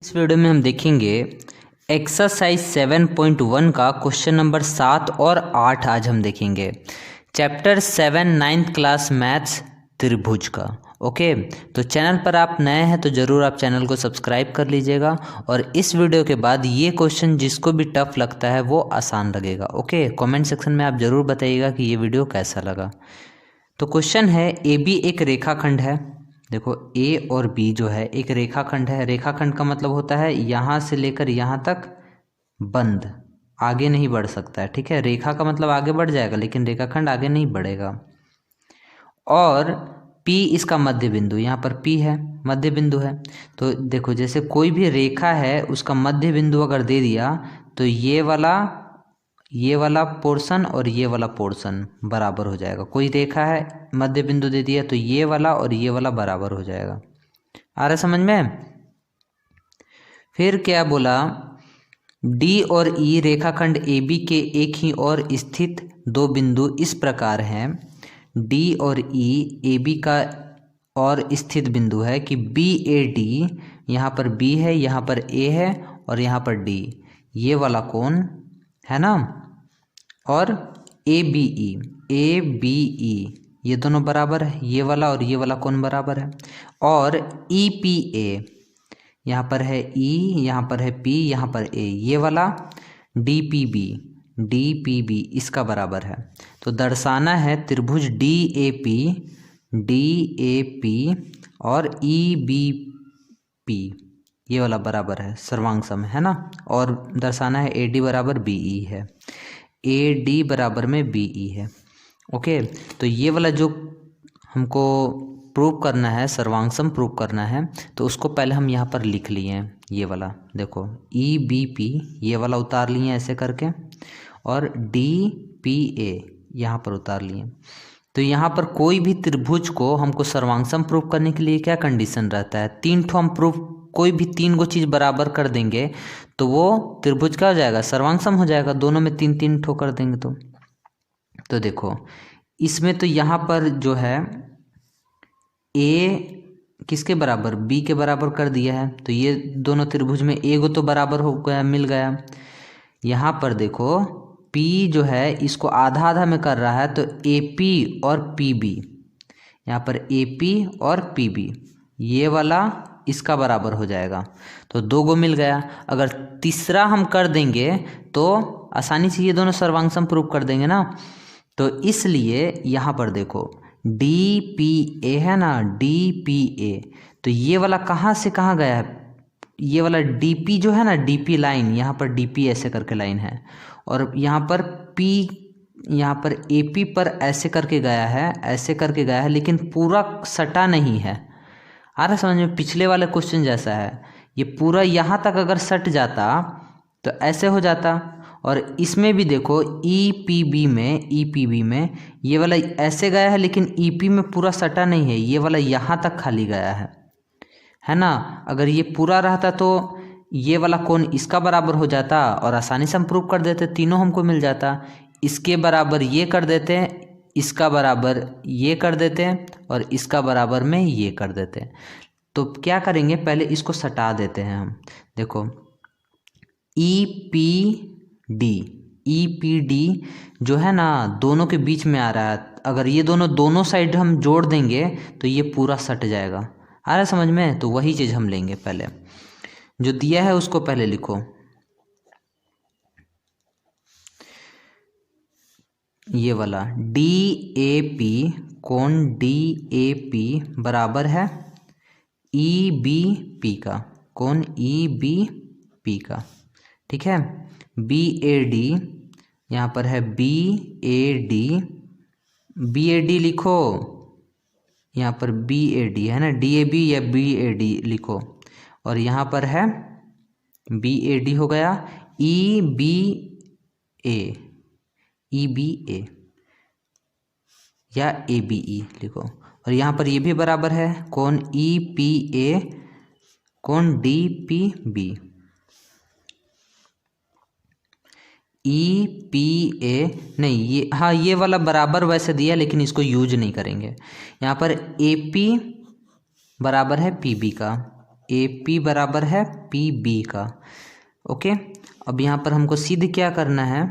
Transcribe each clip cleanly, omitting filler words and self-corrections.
इस वीडियो में हम देखेंगे एक्सरसाइज 7.1 का क्वेश्चन नंबर 7 और 8 आज हम देखेंगे। चैप्टर 7 9th क्लास मैथ्स त्रिभुज का। ओके, तो चैनल पर आप नए हैं तो ज़रूर आप चैनल को सब्सक्राइब कर लीजिएगा और इस वीडियो के बाद ये क्वेश्चन जिसको भी टफ लगता है वो आसान लगेगा। ओके, कमेंट सेक्शन में आप ज़रूर बताइएगा कि ये वीडियो कैसा लगा। तो क्वेश्चन है, ए बी एक रेखाखंड है। देखो ए और बी जो है एक रेखाखंड है। रेखाखंड का मतलब होता है यहाँ से लेकर यहाँ तक बंद, आगे नहीं बढ़ सकता है। ठीक है, रेखा का मतलब आगे बढ़ जाएगा लेकिन रेखाखंड आगे नहीं बढ़ेगा। और P इसका मध्य बिंदु, यहाँ पर P है, मध्य बिंदु है। तो देखो जैसे कोई भी रेखा है उसका मध्य बिंदु अगर दे दिया तो ये वाला पोर्शन और ये वाला पोर्शन बराबर हो जाएगा। कोई रेखा है मध्य बिंदु दे दिया तो ये वाला और ये वाला बराबर हो जाएगा। आ रहा समझ में? फिर क्या बोला, डी और ई रेखाखंड ए बी के एक ही ओर स्थित दो बिंदु इस प्रकार हैं। डी और ई ए बी का और स्थित बिंदु है कि बी ए डी, यहाँ पर बी है, यहाँ पर ए है और यहाँ पर डी, ये वाला कोण है ना। और ए बी ई ये दोनों बराबर है, ये वाला और ये वाला कोण बराबर है। और ई पी ए, यहाँ पर है ई, यहाँ पर है पी, यहाँ पर ए, ये वाला डी पी बी इसका बराबर है। तो दर्शाना है त्रिभुज डी ए पी और ई बी पी, ये वाला बराबर है, सर्वांग है ना। और दर्शाना है ए डी बराबर बी ई है, ए डी बराबर में बी ई है। ओके, तो ये वाला जो हमको प्रूव करना है, सर्वांगसम प्रूव करना है, तो उसको पहले हम यहाँ पर लिख लिए हैं। ये वाला देखो ई बी पी, ये वाला उतार लिए ऐसे करके, और डी पी ए यहाँ पर उतार लिए। तो यहाँ पर कोई भी त्रिभुज को हमको सर्वांगसम प्रूव करने के लिए क्या कंडीशन रहता है, तीन ठो हम प्रूव, कोई भी तीन को चीज़ बराबर कर देंगे तो वो त्रिभुज क्या हो जाएगा, सर्वांगसम हो जाएगा। दोनों में तीन तीन ठो कर देंगे तो देखो इसमें तो यहाँ पर जो है ए किसके बराबर, बी के बराबर कर दिया है, तो ये दोनों त्रिभुज में ए को तो बराबर हो गया, मिल गया। यहाँ पर देखो पी जो है इसको आधा आधा में कर रहा है, तो ए पी और पी बी, यहाँ पर ए पी और पी बी ये वाला इसका बराबर हो जाएगा। तो दो गो मिल गया। अगर तीसरा हम कर देंगे तो आसानी से ये दोनों सर्वांगसम प्रूव कर देंगे ना। तो इसलिए यहाँ पर देखो डी पी ए है ना, डी पी ए, तो ये वाला कहाँ से कहाँ गया है, ये वाला डी पी जो है ना, डी पी लाइन, यहाँ पर डी पी ऐसे करके लाइन है, और यहाँ पर पी, यहाँ पर ए पी पर ऐसे करके गया है, ऐसे करके गया है, लेकिन पूरा सटा नहीं है। आ रहा समझ में? पिछले वाले क्वेश्चन जैसा है, ये पूरा यहाँ तक अगर सट जाता तो ऐसे हो जाता। और इसमें भी देखो ई पी बी में ये वाला ऐसे गया है लेकिन ई पी में पूरा सटा नहीं है, ये वाला यहाँ तक खाली गया है ना। अगर ये पूरा रहता तो ये वाला कोण इसका बराबर हो जाता और आसानी से हम प्रूव कर देते, तीनों हमको मिल जाता। इसके बराबर ये कर देते हैं, इसका बराबर ये कर देते हैं और इसका बराबर में ये कर देते हैं। तो क्या करेंगे, पहले इसको सटा देते हैं हम। देखो ई पी डी जो है ना दोनों के बीच में आ रहा है, अगर ये दोनों साइड हम जोड़ देंगे तो ये पूरा सट जाएगा। आ रहा है समझ में? तो वही चीज़ हम लेंगे, पहले जो दिया है उसको पहले लिखो। ये वाला डी ए पी, कोण डी ए पी बराबर है ई बी पी का, कोण ई बी पी का। ठीक है, बी ए डी, यहाँ पर है बी ए डी लिखो, यहाँ पर बी ए डी है ना, डी ए बी या बी ए डी लिखो, और यहाँ पर है बी ए डी हो गया, ई बी ए या ए बी ई लिखो, और यहाँ पर ये भी बराबर है, कोण ई पी ए, कोण D P B, E P A नहीं, ये हाँ ये वाला बराबर वैसे दिया लेकिन इसको यूज नहीं करेंगे। यहाँ पर ए पी बराबर है पी बी का, ए पी बराबर है पी बी का। ओके, अब यहाँ पर हमको सिद्ध क्या करना है,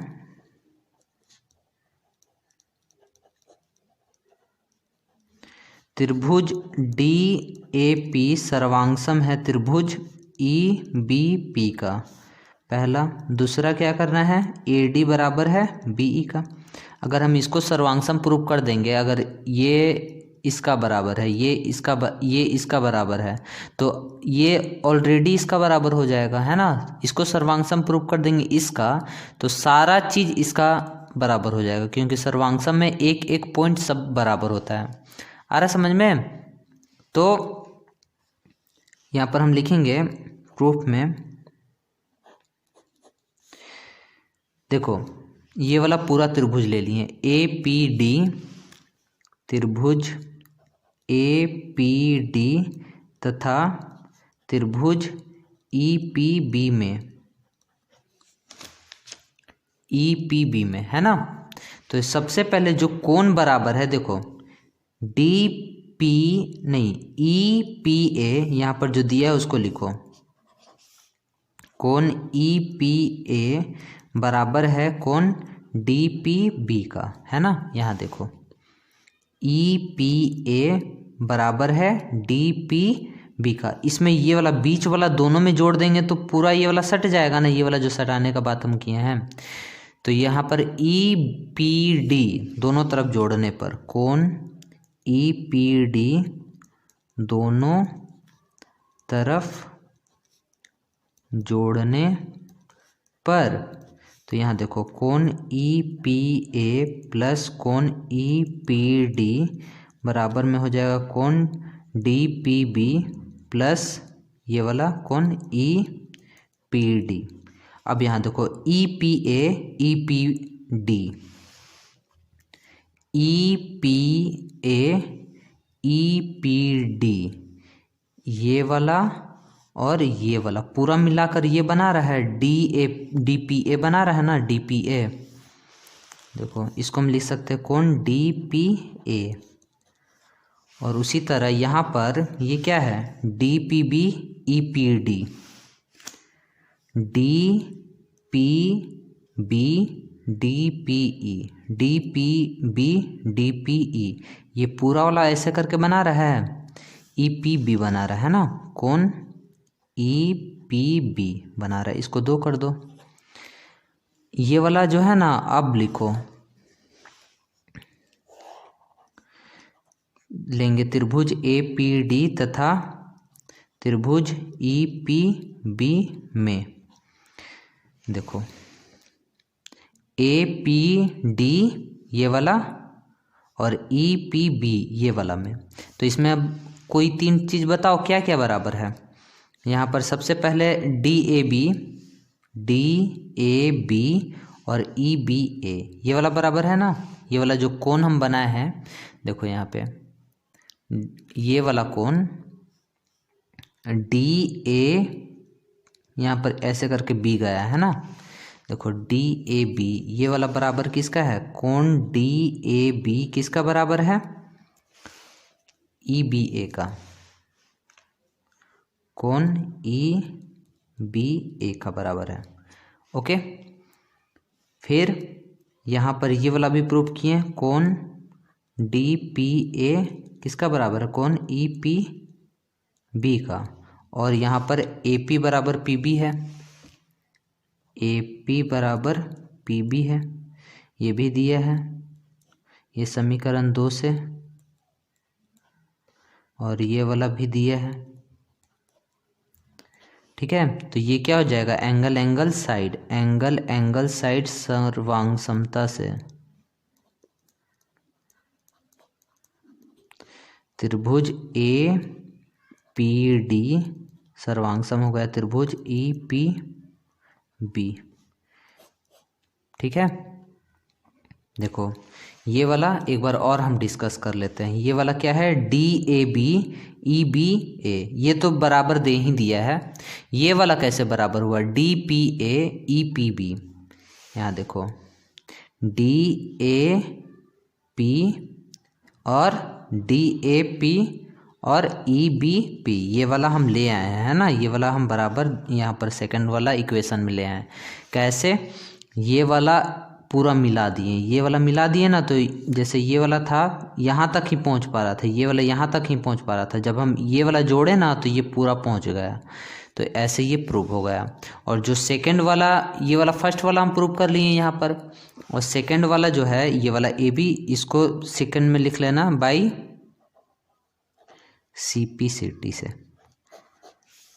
त्रिभुज डी ए पी सर्वांगसम है त्रिभुज ई बी पी का, पहला। दूसरा क्या करना है, ए डी बराबर है बी ई का। अगर हम इसको सर्वांगसम प्रूव कर देंगे, अगर ये इसका बराबर है, ये इसका बराबर है, तो ये ऑलरेडी इसका बराबर हो जाएगा, है ना। इसको सर्वांगसम प्रूव कर देंगे इसका, तो सारा चीज़ इसका बराबर हो जाएगा, क्योंकि सर्वांगसम में एक एक पॉइंट सब बराबर होता है। आ रहा समझ में? तो यहाँ पर हम लिखेंगे प्रूफ में, देखो ये वाला पूरा त्रिभुज ले लिए, ए पी डी, त्रिभुज ए पी डी तथा त्रिभुज ई पी बी में, ई पी बी में, है ना। तो सबसे पहले जो कोण बराबर है, देखो डी पी नहीं ई पी ए, यहाँ पर जो दिया है उसको लिखो, कोण ई पी ए बराबर है कोण डी पी बी का, है ना। यहाँ देखो ई पी ए बराबर है डी पी बी का, इसमें ये वाला बीच वाला दोनों में जोड़ देंगे तो पूरा ये वाला सट जाएगा ना, ये वाला जो सटाने का बात हम किए हैं। तो यहाँ पर ई पी डी दोनों तरफ जोड़ने पर, कोण ई पी डी दोनों तरफ जोड़ने पर, तो यहाँ देखो कोण ई पी ए प्लस कोण ई पी डी बराबर में हो जाएगा कोण डी पी बी प्लस ये वाला कोण ई पी डी। अब यहाँ देखो ई P A E P D, E P A E P D, ये वाला और ये वाला पूरा मिलाकर ये बना रहा है डी पी ए बना रहा है ना, डी पी ए। देखो इसको हम लिख सकते हैं कोण डी पी ए, और उसी तरह यहाँ पर ये क्या है, D P B E P D, D P B D P E, D P B D P E, ये पूरा वाला ऐसे करके बना रहा है, ई पी बी बना रहा है ना, कोण ई पी बी बना रहा है। इसको 2 कर दो। ये वाला जो है ना, अब लिखो, लेंगे त्रिभुज ए पी डी तथा त्रिभुज ई पी बी में, देखो ए पी डी ये वाला और ई पी बी ये वाला में, तो इसमें अब कोई 3 चीज़ बताओ क्या क्या बराबर है। यहाँ पर सबसे पहले डी ए बी और ई बी ए ये वाला बराबर है ना, ये वाला जो कोण हम बनाए हैं, देखो यहाँ पे ये वाला कोण डी ए, यहाँ पर ऐसे करके बी गया है ना, देखो डी ए बी ये वाला बराबर किसका है, कोण डी ए बी किसका बराबर है, ई बी ए का, कोण ई बी ए का बराबर है। ओके, फिर यहाँ पर ये वाला भी प्रूव किए, कोण डी पी ए किसका बराबर है, कोण ई पी बी का, और यहाँ पर ए पी बराबर पी बी है, ए पी बराबर पी बी है, ये भी दिया है, ये समीकरण 2 से, और ये वाला भी दिया है। ठीक है, तो ये क्या हो जाएगा, एंगल साइड सर्वांग समता से त्रिभुज ए पी डी सर्वांग सम हो गया त्रिभुज ई पी बी। ठीक है, देखो ये वाला एक बार और हम डिस्कस कर लेते हैं। ये वाला क्या है, D A B E B A, ये तो बराबर दे ही दिया है। ये वाला कैसे बराबर हुआ, D P A E P B. यहाँ देखो डी ए पी और डी ए पी और ई बी पी, ये वाला हम ले आए हैं, है ना, ये वाला हम बराबर यहाँ पर सेकंड वाला इक्वेशन में ले आए हैं। कैसे? ये वाला पूरा मिला दिए, ये वाला मिला दिए ना, तो जैसे ये वाला था यहाँ तक ही पहुँच पा रहा था, ये वाला यहाँ तक ही पहुँच पा रहा था, जब हम ये वाला जोड़े ना तो ये पूरा पहुँच गया, तो ऐसे ये प्रूव हो गया। और जो सेकंड वाला, ये वाला फर्स्ट वाला हम प्रूव कर लिए यहाँ पर, और सेकंड वाला जो है ये वाला ए बी, इसको सेकंड में लिख लेना बाई CP/CT से।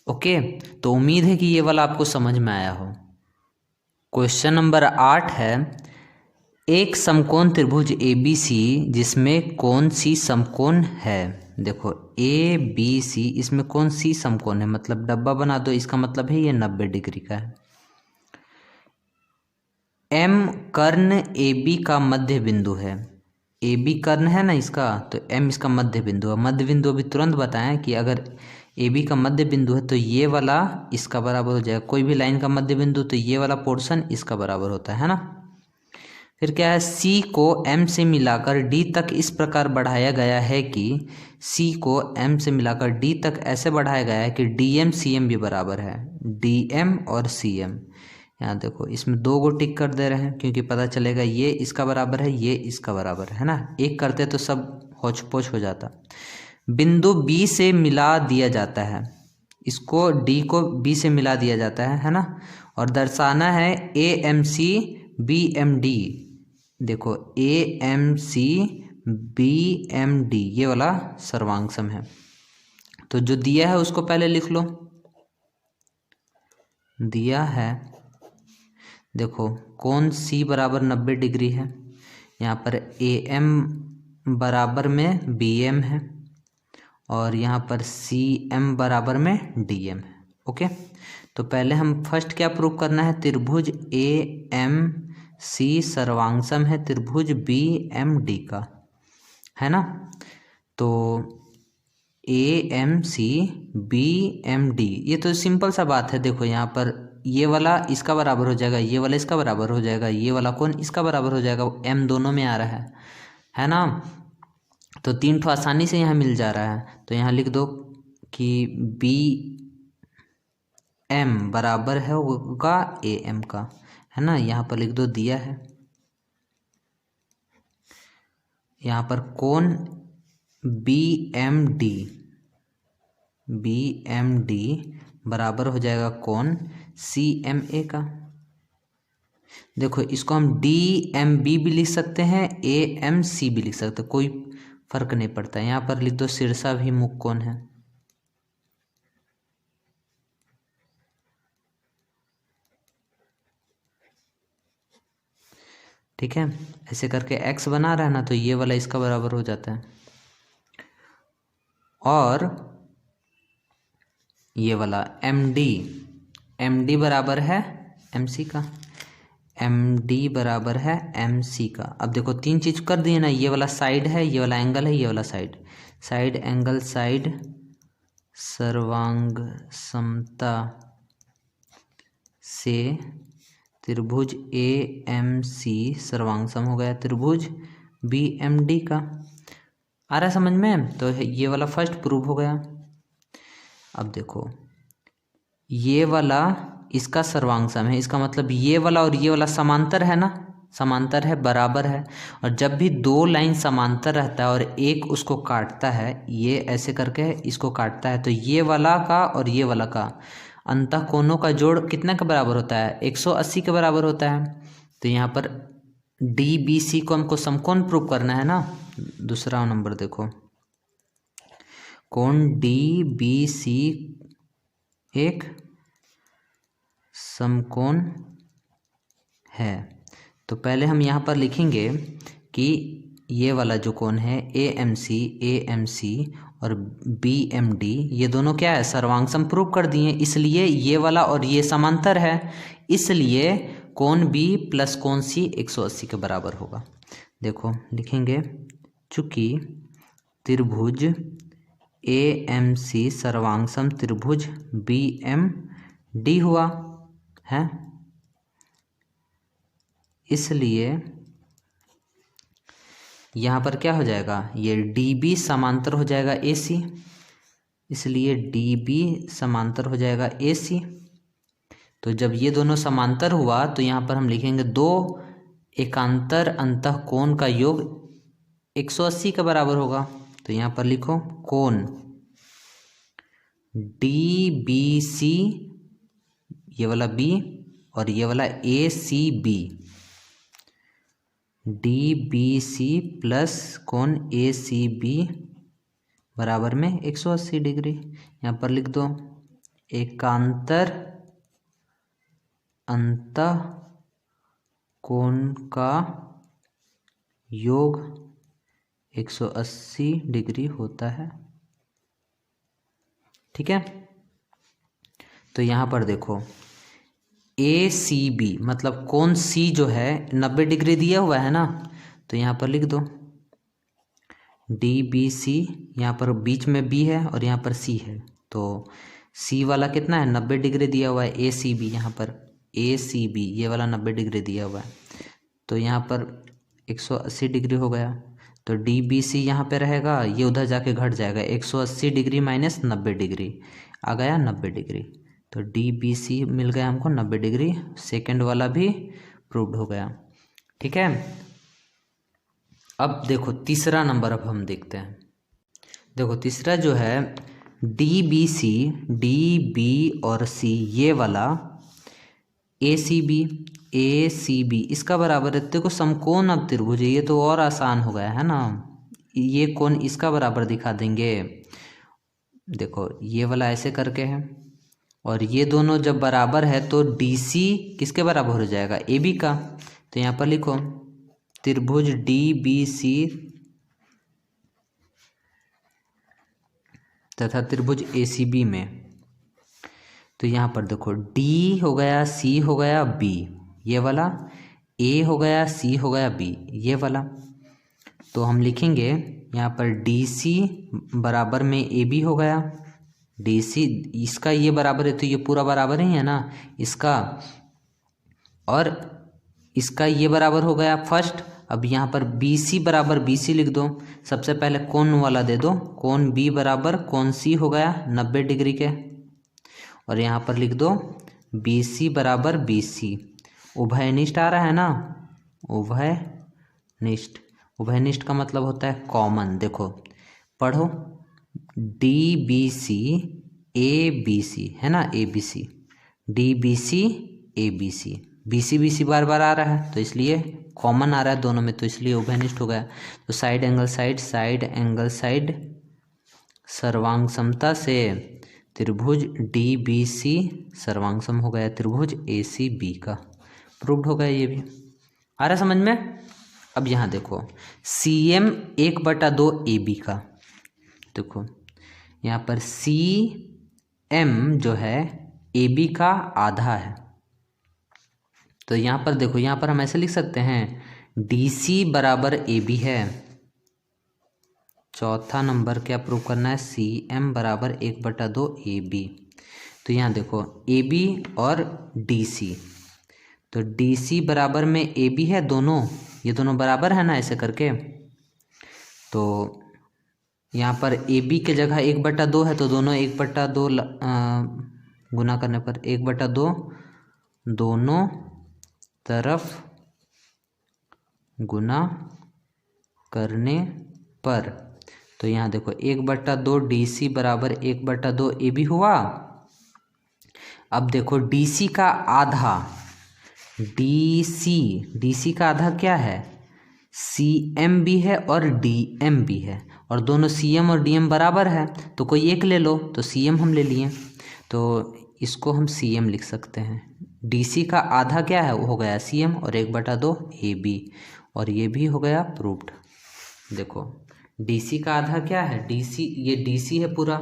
ओके, तो उम्मीद है कि ये वाला आपको समझ में आया हो। क्वेश्चन नंबर 8 है, एक समकोण त्रिभुज ABC जिसमें कोण C समकोण है। देखो ABC, इसमें कोण C समकोण है, मतलब डब्बा बना दो, इसका मतलब है ये 90 डिग्री का है। M कर्ण AB का मध्य बिंदु है। AB कर्ण है ना इसका, तो M इसका मध्य बिंदु है। मध्य बिंदु अभी तुरंत बताएं कि अगर AB का मध्य बिंदु है तो ये वाला इसका बराबर हो जाएगा। कोई भी लाइन का मध्य बिंदु तो ये वाला पोर्शन इसका बराबर होता है ना। फिर क्या है, C को M से मिलाकर D तक इस प्रकार बढ़ाया गया है कि C को M से मिलाकर D तक ऐसे बढ़ाया गया है कि DM CM भी बराबर है। DM और CM, यहाँ देखो इसमें 2 गो टिक कर दे रहे हैं, क्योंकि पता चलेगा ये इसका बराबर है, ये इसका बराबर है ना। एक करते तो सब होच पोच हो जाता। बिंदु B से मिला दिया जाता है, इसको D को B से मिला दिया जाता है ना। और दर्शाना है AMC BMD। देखो AMC BMD ये वाला सर्वांगसम है। तो जो दिया है उसको पहले लिख लो। दिया है, देखो कोण C बराबर 90 डिग्री है, यहाँ पर AM बराबर में BM है, और यहाँ पर CM बराबर में DM है। ओके, तो पहले हम फर्स्ट क्या प्रूव करना है, त्रिभुज AMC सर्वांगसम है त्रिभुज BMD का, है ना। तो AMC BMD, ये तो सिंपल सा बात है। देखो यहाँ पर ये वाला इसका बराबर हो जाएगा, ये वाला इसका बराबर हो जाएगा, ये वाला कोण इसका बराबर हो जाएगा, M दोनों में आ रहा है ना। तो 3 ठो आसानी से यहाँ मिल जा रहा है। तो यहाँ लिख दो कि BM बराबर है होगा AM का, है ना। यहाँ पर लिख दो दिया है, यहाँ पर कोण BMD बराबर हो जाएगा कोण CMA का। देखो इसको हम DMB भी लिख सकते हैं, AMC भी लिख सकते हैं, कोई फर्क नहीं पड़ता। यहाँ पर लिख दो शीर्षाभिमुख कोण है। ठीक है, ऐसे करके x बना रहा है ना, तो ये वाला इसका बराबर हो जाता है, और ये वाला MD बराबर है MC का, MD बराबर है MC का। अब देखो 3 चीज कर दिए ना, ये वाला साइड है, ये वाला एंगल है, ये वाला साइड एंगल साइड सर्वांग समता से त्रिभुज AMC सर्वांगसम हो गया त्रिभुज BMD का। आ रहा है समझ में? तो ये वाला फर्स्ट प्रूव हो गया। अब देखो ये वाला इसका सर्वांगसम है, इसका मतलब ये वाला और ये वाला समांतर है ना, समांतर है, बराबर है। और जब भी 2 लाइन समांतर रहता है और एक उसको काटता है, ये ऐसे करके इसको काटता है, तो ये वाला का और ये वाला का अंतः कोणों का जोड़ कितना के बराबर होता है, 180 के बराबर होता है। तो यहाँ पर DBC को हमको समकोण प्रूव करना है ना। दूसरा नंबर देखो, कोण DBC एक समकोण है। तो पहले हम यहाँ पर लिखेंगे कि ये वाला जो कोण है AMC और BMD, ये दोनों क्या है, सर्वांगसम प्रूव कर दिए, इसलिए ये वाला और ये समांतर है, इसलिए कोण B प्लस कोण C 180 के बराबर होगा। देखो लिखेंगे, चूंकि त्रिभुज AMC सर्वांगसम त्रिभुज BMD हुआ है, इसलिए यहाँ पर क्या हो जाएगा, ये DB समांतर हो जाएगा AC, इसलिए डी बी समांतर हो जाएगा ए सी। तो जब ये दोनों समांतर हुआ तो यहाँ पर हम लिखेंगे दो एकांतर अंतःकोण का योग 180 के बराबर होगा। तो यहाँ पर लिखो कोण डी बी सी, ये वाला बी और ये वाला A C B, D B C plus कोण ए सी बी बराबर में 180 डिग्री। यहाँ पर लिख दो एकांतर अंतःकोण का योग 180 डिग्री होता है। ठीक है, तो यहाँ पर देखो ए सी बी मतलब कोण सी जो है 90 डिग्री दिया हुआ है ना, तो यहाँ पर लिख दो डी बी सी, यहाँ पर बीच में बी है और यहाँ पर सी है, तो सी वाला कितना है 90 डिग्री दिया हुआ है। ए सी बी, यहाँ पर ए सी बी ये वाला 90 डिग्री दिया हुआ है, तो यहाँ पर 180 डिग्री हो गया। तो डी बी सी यहाँ पे रहेगा, ये उधर जाके घट जाएगा, 180 डिग्री माइनस 90 डिग्री आ गया 90 डिग्री। तो डी बी सी मिल गया हमको 90 डिग्री। सेकेंड वाला भी प्रूव्ड हो गया। ठीक है, अब देखो तीसरा नंबर अब हम देखते हैं। देखो तीसरा जो है D B C, D B और सी ये वाला ए सी बी इसका बराबर है। देखो समकोण अब त्रिभुज, ये तो और आसान हो गया है ना, ये कोण इसका बराबर दिखा देंगे। देखो ये वाला ऐसे करके है और ये दोनों जब बराबर है तो डी सी किसके बराबर हो जाएगा ए बी का। तो यहाँ पर लिखो त्रिभुज डी बी सी तथा त्रिभुज ए सी बी में, तो यहाँ पर देखो डी हो गया, सी हो गया, बी ये वाला, ए हो गया, सी हो गया, बी ये वाला। तो हम लिखेंगे यहाँ पर डी सी बराबर में ए बी हो गया, डी सी इसका ये बराबर है तो ये पूरा बराबर ही है ना इसका, और इसका ये बराबर हो गया फर्स्ट। अब यहाँ पर बी सी बराबर बी सी लिख दो, सबसे पहले कोण वाला दे दो, कोण बी बराबर कोण सी हो गया 90 डिग्री के, और यहाँ पर लिख दो बी सी बराबर बी सी। उभयनिष्ठ आ रहा है ना, उभयनिष्ठ, उभयनिष्ठ का मतलब होता है कॉमन। देखो पढ़ो D B C A B C है ना, A B C, D B C A B C, B C बार बार आ रहा है तो इसलिए कॉमन आ रहा है दोनों में, तो इसलिए उभयनिष्ठ हो गया। तो साइड एंगल साइड सर्वांग समता से त्रिभुज डी बी सी सर्वांग सम हो गया त्रिभुज ए सी बी का। प्रूव्ड हो गया, ये भी आ रहा है समझ में। अब यहाँ देखो सी एम 1/2 ए बी का, देखो यहाँ पर सी एम जो है ए बी का आधा है। तो यहाँ पर देखो, यहाँ पर हम ऐसे लिख सकते हैं डी सी बराबर ए बी है। चौथा नंबर क्या प्रूव करना है, सी एम बराबर 1/2 ए बी। तो यहाँ देखो ए बी और डी सी, तो डी सी बराबर में ए बी है, दोनों ये दोनों बराबर है ना ऐसे करके। तो यहाँ पर ए बी के जगह 1/2 है, तो दोनों 1/2 गुना करने पर 1/2 दोनों तरफ गुना करने पर, तो यहाँ देखो 1/2 डी सी बराबर 1/2 ए बी हुआ। अब देखो डी सी का आधा, डी सी का आधा क्या है, सी एम भी है और डी एम भी है, और दोनों सी एम और डी एम बराबर है, तो कोई एक ले लो। तो सी एम हम ले लिए, तो इसको हम सी एम लिख सकते हैं। डी सी का आधा क्या है, वो हो गया सी एम और 1/2 ए बी, और ये भी हो गया प्रूव्ड। देखो डी सी का आधा क्या है, डी सी, ये डी सी है पूरा,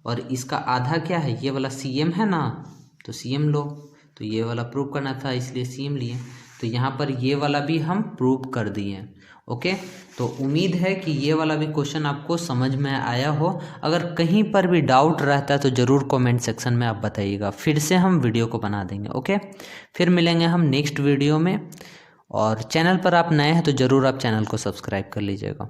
और इसका आधा क्या है, ये वाला सी एम है ना, तो सी एम लो। तो ये वाला प्रूव करना था इसलिए सी एम लिए। तो यहाँ पर ये वाला भी हम प्रूव कर दिए। ओके, तो उम्मीद है कि ये वाला भी क्वेश्चन आपको समझ में आया हो। अगर कहीं पर भी डाउट रहता है तो ज़रूर कमेंट सेक्शन में आप बताइएगा, फिर से हम वीडियो को बना देंगे। ओके, फिर मिलेंगे हम नेक्स्ट वीडियो में, और चैनल पर आप नए हैं तो ज़रूर आप चैनल को सब्सक्राइब कर लीजिएगा।